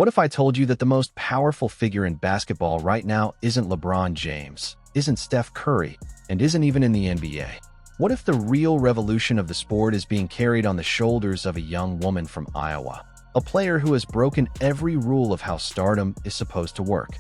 What if I told you that the most powerful figure in basketball right now isn't LeBron James, isn't Steph Curry, and isn't even in the NBA? What if the real revolution of the sport is being carried on the shoulders of a young woman from Iowa, a player who has broken every rule of how stardom is supposed to work?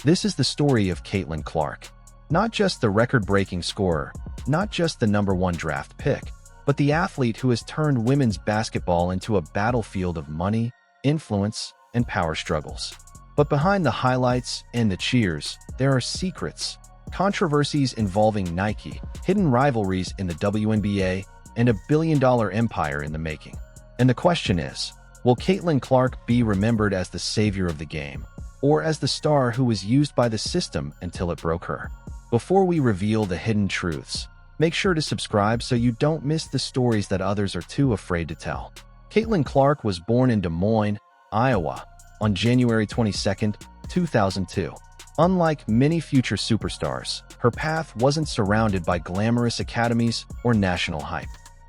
This is the story of Caitlin Clark. Not just the record-breaking scorer, not just the #1 draft pick, but the athlete who has turned women's basketball into a battlefield of money, influence, and power struggles. But behind the highlights and the cheers, there are secrets, controversies involving Nike, hidden rivalries in the WNBA, and a billion-dollar empire in the making. And the question is, will Caitlin Clark be remembered as the savior of the game, or as the star who was used by the system until it broke her? Before we reveal the hidden truths, make sure to subscribe so you don't miss the stories that others are too afraid to tell. Caitlin Clark was born in Des Moines, Iowa, on January 22, 2002. Unlike many future superstars, her path wasn't surrounded by glamorous academies or national hype.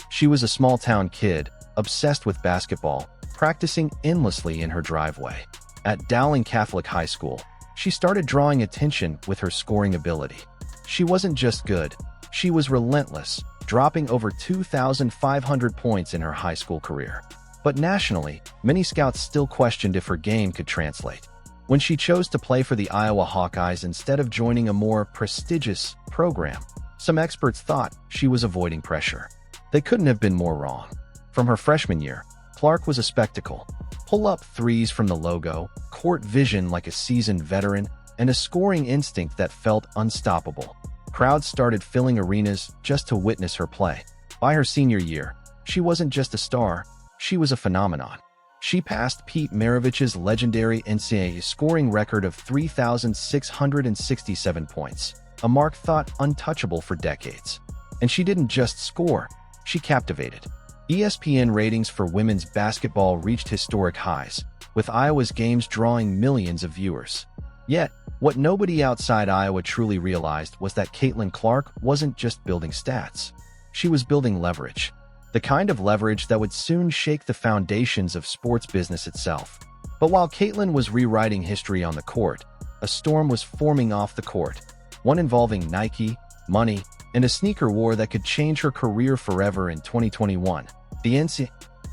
She was a small-town kid, obsessed with basketball, practicing endlessly in her driveway. At Dowling Catholic High School, she started drawing attention with her scoring ability. She wasn't just good, she was relentless, dropping over 2,500 points in her high school career. But nationally, many scouts still questioned if her game could translate. When she chose to play for the Iowa Hawkeyes instead of joining a more prestigious program, some experts thought she was avoiding pressure. They couldn't have been more wrong. From her freshman year, Clark was a spectacle. Pull-up threes from the logo, court vision like a seasoned veteran, and a scoring instinct that felt unstoppable. Crowds started filling arenas just to witness her play. By her senior year, she wasn't just a star, she was a phenomenon. She passed Pete Maravich's legendary NCAA scoring record of 3,667 points, a mark thought untouchable for decades. And she didn't just score, she captivated. ESPN ratings for women's basketball reached historic highs, with Iowa's games drawing millions of viewers. Yet, what nobody outside Iowa truly realized was that Caitlin Clark wasn't just building stats. She was building leverage. The kind of leverage that would soon shake the foundations of sports business itself. But while Caitlin was rewriting history on the court, a storm was forming off the court, one involving Nike, money, and a sneaker war that could change her career forever in 2021. The NCAA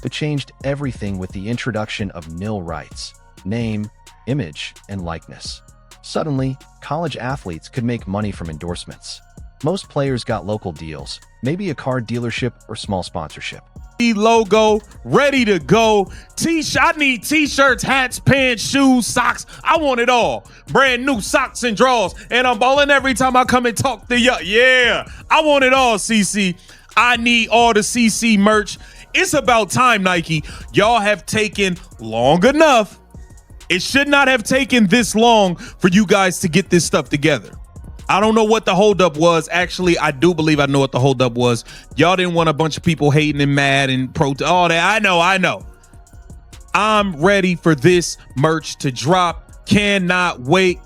changed everything with the introduction of nil rights, name, image, and likeness. Suddenly, college athletes could make money from endorsements. Most players got local deals, maybe a car dealership or small sponsorship. Logo ready to go. I need t-shirts, hats, pants, shoes, socks. I want it all. Brand new socks and drawers, and I'm balling every time I come and talk to you. Yeah, I want it all, CC. I need all the CC merch. It's about time, Nike. Y'all have taken long enough. It should not have taken this long for you guys to get this stuff together. I don't know what the holdup was. Actually, I do believe I know what the holdup was. Y'all didn't want a bunch of people hating and mad and all that. I know. I'm ready for this merch to drop. Cannot wait.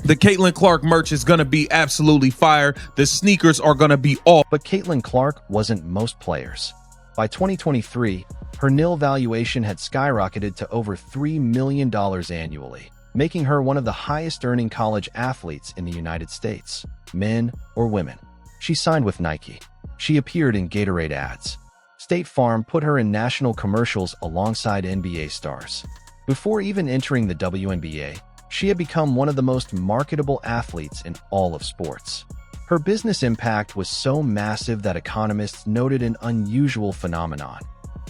The Caitlin Clark merch is going to be absolutely fire. The sneakers are going to be all. But Caitlin Clark wasn't most players. By 2023, her nil valuation had skyrocketed to over $3 million annually, making her one of the highest-earning college athletes in the United States, men or women. She signed with Nike. She appeared in Gatorade ads. State Farm put her in national commercials alongside NBA stars. Before even entering the WNBA, she had become one of the most marketable athletes in all of sports. Her business impact was so massive that economists noted an unusual phenomenon.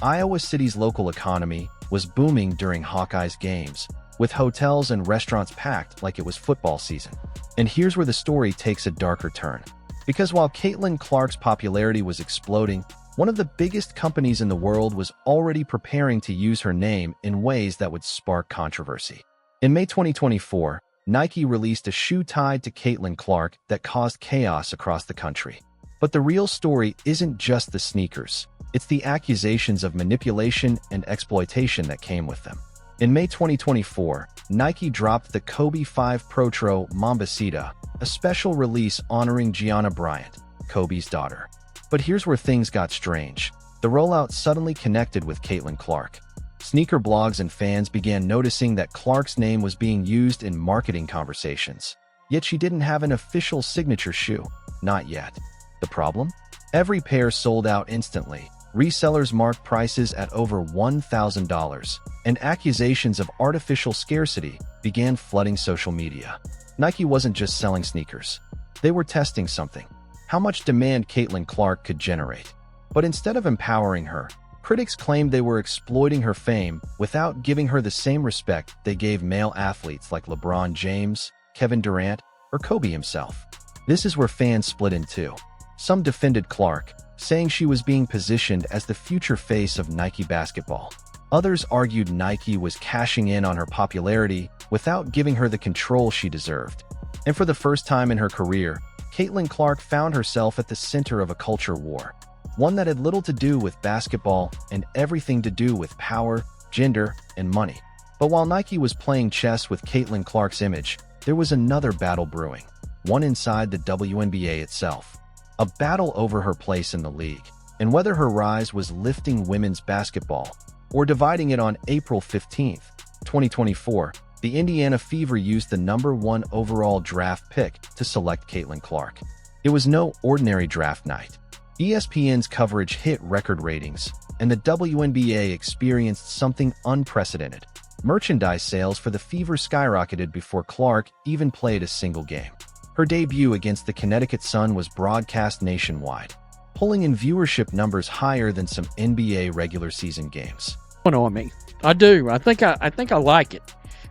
Iowa City's local economy was booming during Hawkeyes games, with hotels and restaurants packed like it was football season. And here's where the story takes a darker turn. Because while Caitlin Clark's popularity was exploding, one of the biggest companies in the world was already preparing to use her name in ways that would spark controversy. In May 2024, Nike released a shoe tied to Caitlin Clark that caused chaos across the country. But the real story isn't just the sneakers. It's the accusations of manipulation and exploitation that came with them. In May 2024, Nike dropped the Kobe 5 Protro Mambacita, a special release honoring Gianna Bryant, Kobe's daughter. But here's where things got strange. The rollout suddenly connected with Caitlin Clark. Sneaker blogs and fans began noticing that Clark's name was being used in marketing conversations. Yet she didn't have an official signature shoe. Not yet. The problem? Every pair sold out instantly. Resellers marked prices at over $1,000, and accusations of artificial scarcity began flooding social media. Nike wasn't just selling sneakers. They were testing something: how much demand Caitlin Clark could generate. But instead of empowering her, critics claimed they were exploiting her fame without giving her the same respect they gave male athletes like LeBron James, Kevin Durant, or Kobe himself. This is where fans split in two. Some defended Clark, saying she was being positioned as the future face of Nike basketball. Others argued Nike was cashing in on her popularity without giving her the control she deserved. And for the first time in her career, Caitlin Clark found herself at the center of a culture war, one that had little to do with basketball and everything to do with power, gender, and money. But while Nike was playing chess with Caitlin Clark's image, there was another battle brewing, one inside the WNBA itself. A battle over her place in the league, and whether her rise was lifting women's basketball or dividing it. On April 15, 2024, the Indiana Fever used the #1 overall draft pick to select Caitlin Clark. It was no ordinary draft night. ESPN's coverage hit record ratings, and the WNBA experienced something unprecedented. Merchandise sales for the Fever skyrocketed before Clark even played a single game. Her debut against the Connecticut Sun was broadcast nationwide, pulling in viewership numbers higher than some NBA regular season games. On me, I do. I think I like it.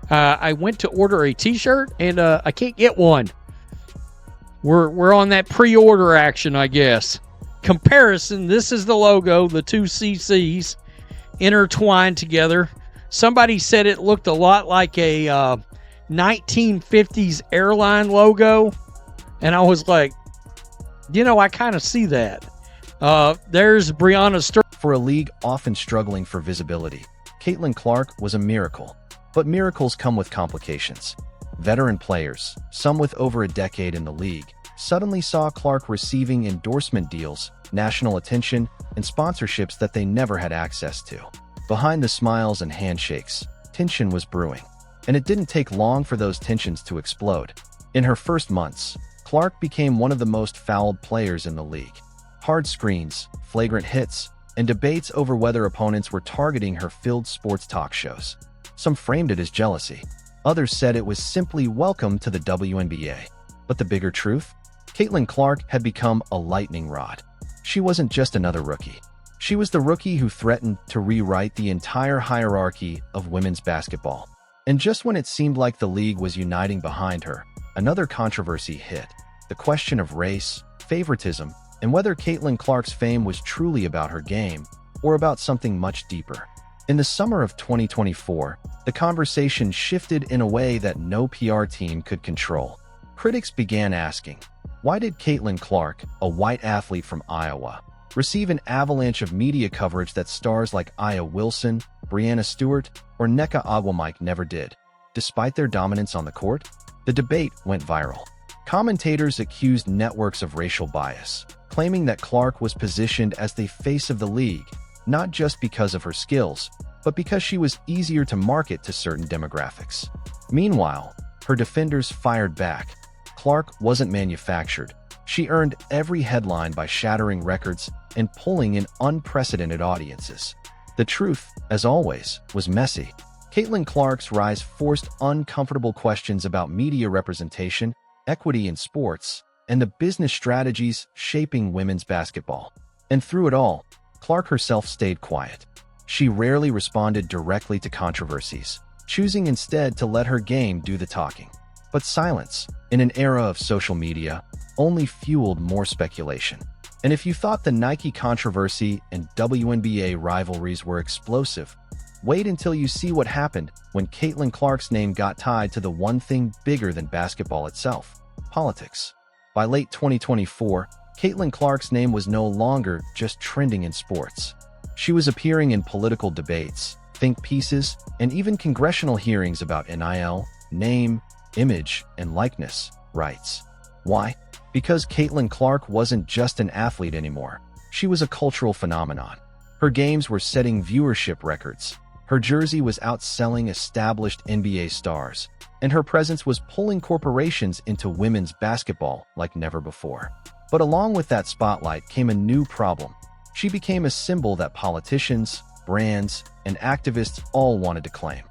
I went to order a T-shirt and I can't get one. We're on that pre-order action, I guess. Comparison: this is the logo, the two CCs intertwined together. Somebody said it looked a lot like a 1950s airline logo, and I was like, I kind of see that. There's Breonna Stewart. For a league often struggling for visibility, Caitlin Clark was a miracle. But miracles come with complications. Veteran players, some with over a decade in the league, suddenly saw Clark receiving endorsement deals, national attention, and sponsorships that they never had access to. Behind the smiles and handshakes, tension was brewing. And it didn't take long for those tensions to explode. In her first months, Clark became one of the most fouled players in the league. Hard screens, flagrant hits, and debates over whether opponents were targeting her filled sports talk shows. Some framed it as jealousy. Others said it was simply welcome to the WNBA. But the bigger truth? Caitlin Clark had become a lightning rod. She wasn't just another rookie. She was the rookie who threatened to rewrite the entire hierarchy of women's basketball. And just when it seemed like the league was uniting behind her, another controversy hit: the question of race, favoritism, and whether Caitlin Clark's fame was truly about her game or about something much deeper. In the summer of 2024, the conversation shifted in a way that no PR team could control. Critics began asking, why did Caitlin Clark, a white athlete from Iowa, receive an avalanche of media coverage that stars like Aya Wilson, Breonna Stewart, or Nneka Ogwumike never did? Despite their dominance on the court, the debate went viral. Commentators accused networks of racial bias, claiming that Clark was positioned as the face of the league, not just because of her skills, but because she was easier to market to certain demographics. Meanwhile, her defenders fired back. Clark wasn't manufactured. She earned every headline by shattering records and pulling in unprecedented audiences. The truth, as always, was messy. Caitlin Clark's rise forced uncomfortable questions about media representation, equity in sports, and the business strategies shaping women's basketball. And through it all, Clark herself stayed quiet. She rarely responded directly to controversies, choosing instead to let her game do the talking. But silence, in an era of social media, only fueled more speculation. And if you thought the Nike controversy and WNBA rivalries were explosive, wait until you see what happened when Caitlin Clark's name got tied to the one thing bigger than basketball itself: politics. By late 2024, Caitlin Clark's name was no longer just trending in sports. She was appearing in political debates, think pieces, and even congressional hearings about NIL, name, image, and likeness rights. Why? Because Caitlin Clark wasn't just an athlete anymore. She was a cultural phenomenon. Her games were setting viewership records. Her jersey was outselling established NBA stars, and her presence was pulling corporations into women's basketball like never before. But along with that spotlight came a new problem. She became a symbol that politicians, brands, and activists all wanted to claim.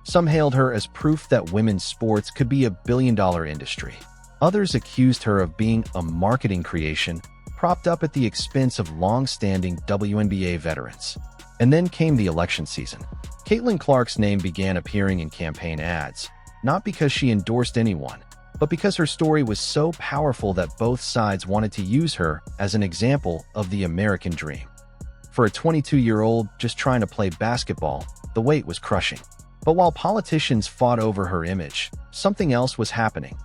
Some hailed her as proof that women's sports could be a billion-dollar industry. Others accused her of being a marketing creation, propped up at the expense of long-standing WNBA veterans. And then came the election season. Caitlin Clark's name began appearing in campaign ads, not because she endorsed anyone, but because her story was so powerful that both sides wanted to use her as an example of the American dream. For a 22-year-old just trying to play basketball, the weight was crushing. But while politicians fought over her image, something else was happening.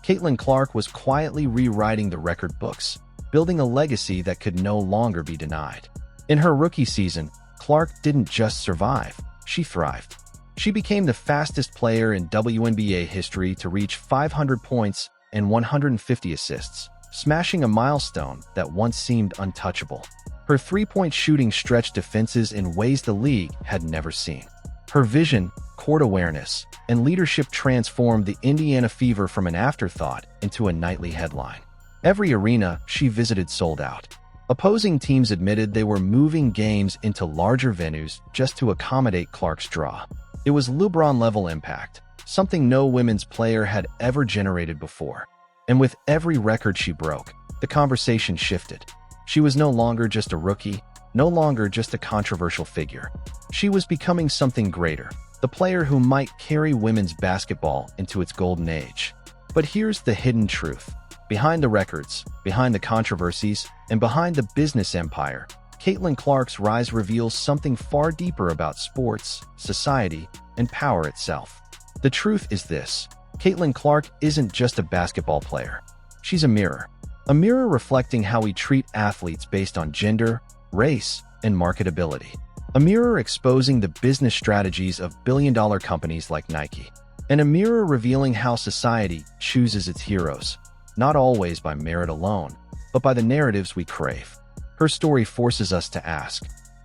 Caitlin Clark was quietly rewriting the record books, building a legacy that could no longer be denied. In her rookie season, Clark didn't just survive, she thrived. She became the fastest player in WNBA history to reach 500 points and 150 assists, smashing a milestone that once seemed untouchable. Her three-point shooting stretched defenses in ways the league had never seen. Her vision, court awareness, and leadership transformed the Indiana Fever from an afterthought into a nightly headline. Every arena she visited sold out. Opposing teams admitted they were moving games into larger venues just to accommodate Clark's draw. It was LeBron-level impact, something no women's player had ever generated before. And with every record she broke, the conversation shifted. She was no longer just a rookie, no longer just a controversial figure. She was becoming something greater, the player who might carry women's basketball into its golden age. But here's the hidden truth. Behind the records, behind the controversies, and behind the business empire, Caitlin Clark's rise reveals something far deeper about sports, society, and power itself. The truth is this: Caitlin Clark isn't just a basketball player. She's a mirror reflecting how we treat athletes based on gender, race, and marketability. A mirror exposing the business strategies of billion-dollar companies like Nike. And a mirror revealing how society chooses its heroes, not always by merit alone, but by the narratives we crave. Her story forces us to ask,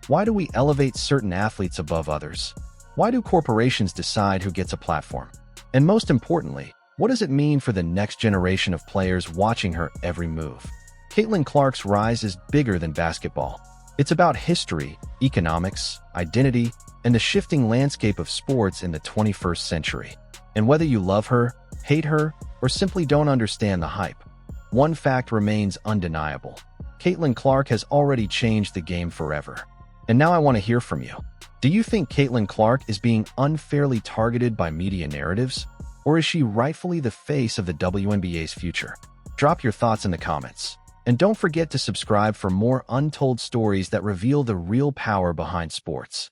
why do we elevate certain athletes above others? Why do corporations decide who gets a platform? And most importantly, what does it mean for the next generation of players watching her every move? Caitlin Clark's rise is bigger than basketball. It's about history, economics, identity, and the shifting landscape of sports in the 21st century. And whether you love her, hate her, or simply don't understand the hype, one fact remains undeniable. Caitlin Clark has already changed the game forever. And now I want to hear from you. Do you think Caitlin Clark is being unfairly targeted by media narratives? Or is she rightfully the face of the WNBA's future? Drop your thoughts in the comments. And don't forget to subscribe for more untold stories that reveal the real power behind sports.